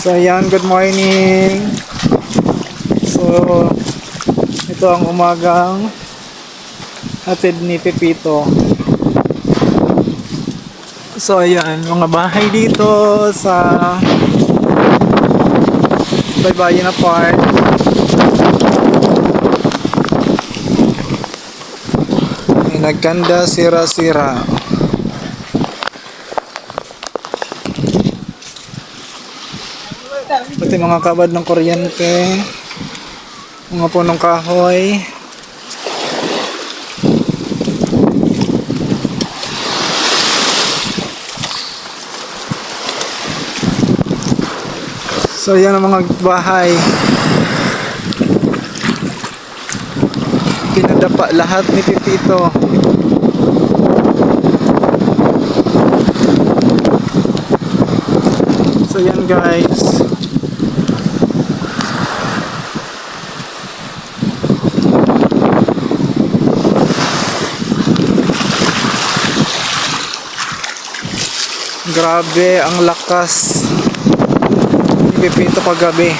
So ayan, good morning. So ito ang umagang hatid ni Pepito. So ayan, mga bahay dito sa Baybayin Park. May nagkanda, sira-sira. Pati mga kabad ng kuryente, mga punong kahoy. So yan ang mga bahay. Pinadapa lahat ni Pepito. So yan guys. Grabe ang lakas ni Pepito kagabi.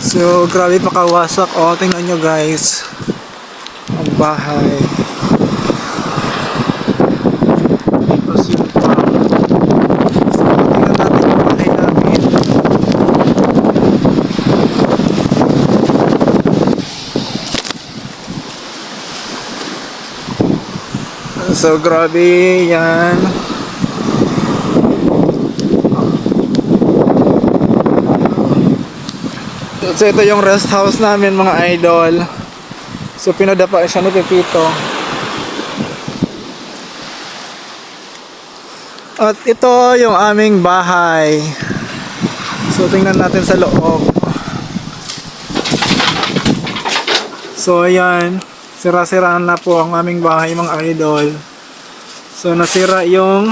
So grabe pakawasak. Oh, tingnan nyo guys ang bahay. Tapos yun pa. So tingnan natin yung bahay namin. So grabe yan. So ito yung rest house namin mga idol. So pinadapa siya ni Pepito. At ito yung aming bahay. So tingnan natin sa loob. So ayan, sira-sira na po ang aming bahay mga idol. So nasira yung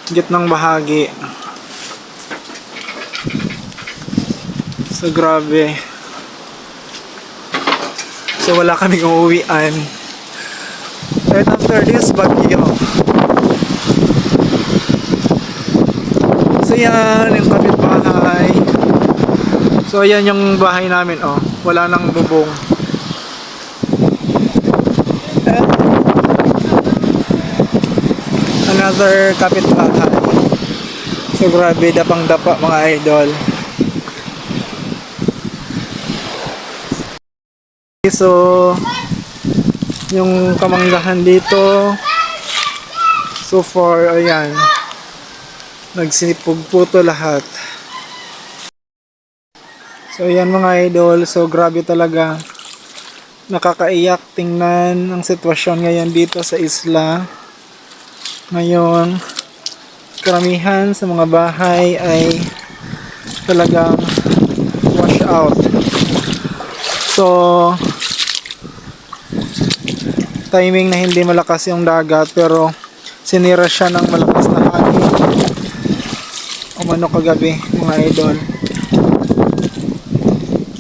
gitnang bahagi. So grabe. So wala kaming uuwian. Right after this bagyo. So yan yung kapitbahay. So yan yung bahay namin oh. Wala nang bubong. Another kapitbahay. So grabe dapang dapa mga idol. So yung kamanggahan dito so far ayan nagsipugputo lahat. So ayan mga idol, so grabe talaga, nakakaiyak tingnan ang sitwasyon ngayon dito sa isla. Ngayon karamihan sa mga bahay ay talagang wash out. So timing na hindi malakas yung dagat pero sinira siya ng malakas na hangin umano kagabi mga idol.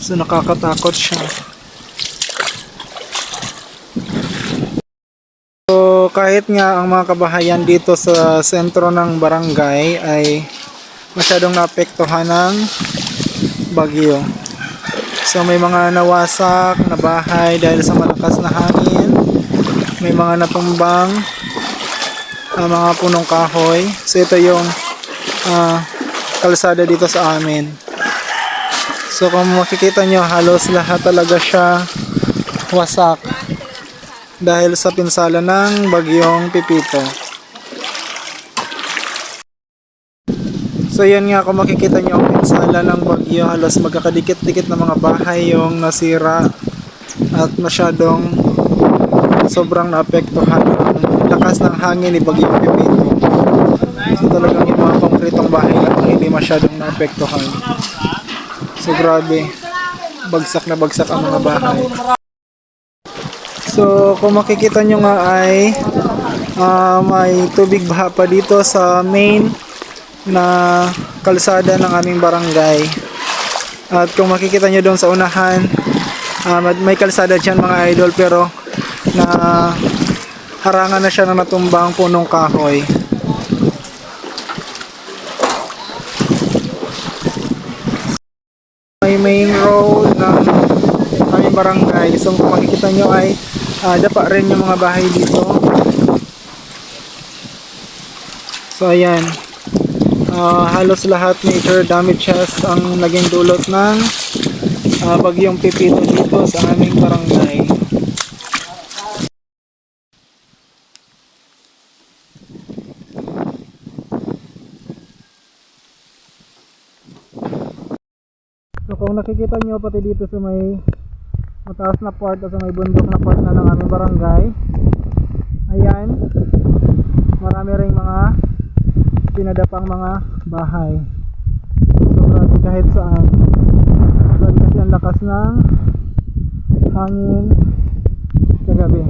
So nakakatakot siya. So kahit nga ang mga kabahayan dito sa sentro ng barangay ay masyadong naapektuhan ng bagyo. So may mga nawasak na bahay dahil sa malakas na hangin. May mga natumbang mga punong kahoy. So ito yung kalsada dito sa amin. So kung makikita nyo, halos lahat talaga siya wasak dahil sa pinsala ng bagyong Pepito. So yan nga, kung makikita nyo ang pinsala ng bagyo, halos magkakadikit-dikit na mga bahay yung nasira at masyadong sobrang naapektuhan ang lakas ng hangin ni bagyong Pepito. So talagang yung mga konkretong bahay lang hindi masyadong naapektuhan. So grabe, bagsak na bagsak ang mga bahay. So kung makikita nyo nga ay may tubig baha pa dito sa main na kalsada ng aming barangay. At kung makikita nyo doon sa unahan, May kalsada dyan mga idol, pero na harangan na siya ng natumbang punong kahoy. May main road ng aming barangay. So kung makikita nyo ay dapa rin yung mga bahay dito. So ayan, halos lahat major damages ang naging dulot ng bagyong Pipito dito sa aming barangay. So kung nakikita nyo pati dito sa may mataas na part o sa may bundok na part na ng aming barangay, ayan, marami ring mga pinadapang mga bahay. So grabe kahit saan. Grabe kasi ang lakas ng hangin kagabi.